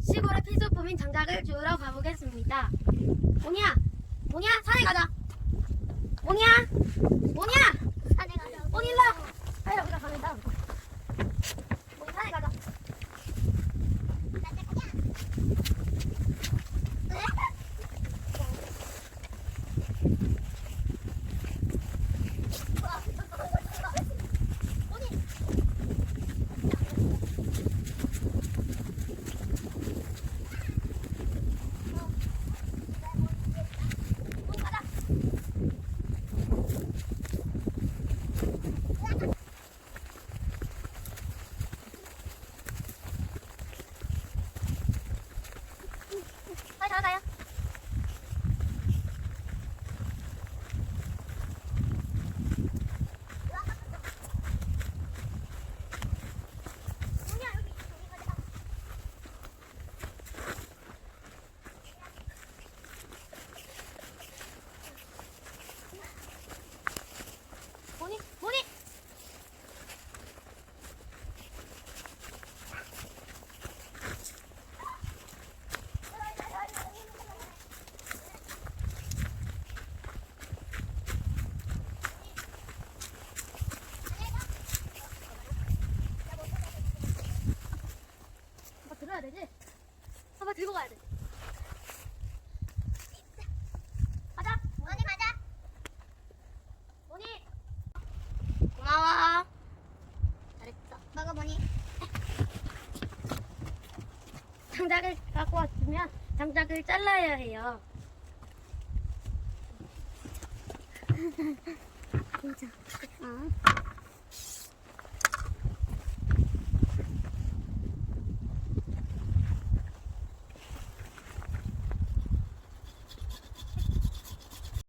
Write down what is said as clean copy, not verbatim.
시골의 필수품인 장작을 주우러 가보겠습니다. 모니야, 모니야, 산에 가자. 모니야, 모니야, 산에 가자. 모니 일로 와. 빨리 우리가 가면다. 모니 산에 가자. 가자 가자. 가요. 모니, 모니. 아빠 들어야 되지? 아빠 들고 가야 돼. 가자. 언니 가자. 모니. 고마워. 잘했어. 먹어 보니. 장작을 갖고 왔으면 장작을 잘라야 해요. 진짜. 어.